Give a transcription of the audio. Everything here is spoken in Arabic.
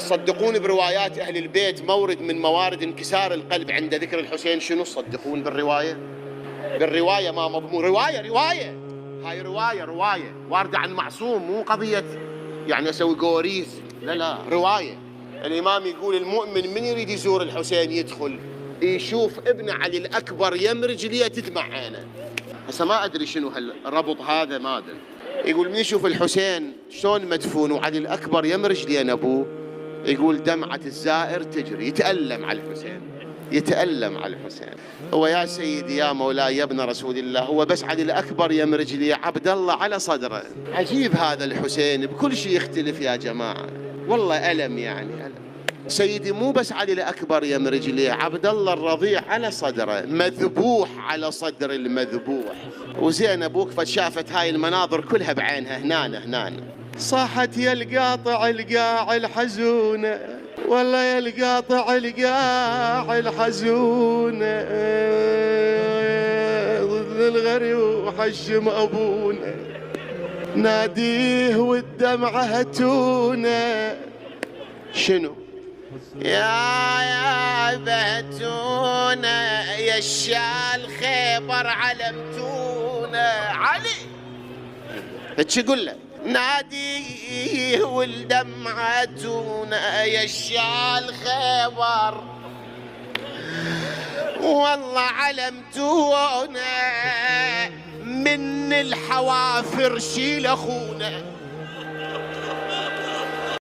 تصدقون بروايات أهل البيت مورد من موارد انكسار القلب عند ذكر الحسين شنو؟ تصدقون بالرواية؟ بالرواية ما مضمون، رواية هاي رواية واردة عن معصوم، مو قضية يعني أسوي قوريز، لا رواية. الإمام يقول المؤمن من يريد يزور الحسين يدخل يشوف ابن علي الأكبر يمرج ليه تدمع عينه. هسه ما أدري شنو هالربط هذا، ما أدري. يقول من يشوف الحسين شلون مدفون وعلي الأكبر يمرج لين أبوه، يقول دمعة الزائر تجري، يتألم على الحسين، يتألم على الحسين. هو يا سيدي يا مولاي يا ابن رسول الله، هو بس علي الأكبر يمرج لي عبد الله على صدره. عجيب هذا الحسين بكل شيء يختلف يا جماعة، والله ألم يعني ألم. سيدي مو بس علي الأكبر يمرج لي، عبد الله الرضيع على صدره، مذبوح على صدر المذبوح. وزين أبوك فشافت هاي المناظر كلها بعينها هنا صاحت يا القاطع القاع الحزونة، والله يا القاطع القاع الحزونة، ضد الغري وحشم أبونا، ناديه والدمعة هتونا. شنو؟ يا بهتونا يا الشال خيبر علمتونا علي، هتش يقول له ناديه والدمعتونا يا الشال خيبر، والله علمتونا من الحوافر شيل اخونا.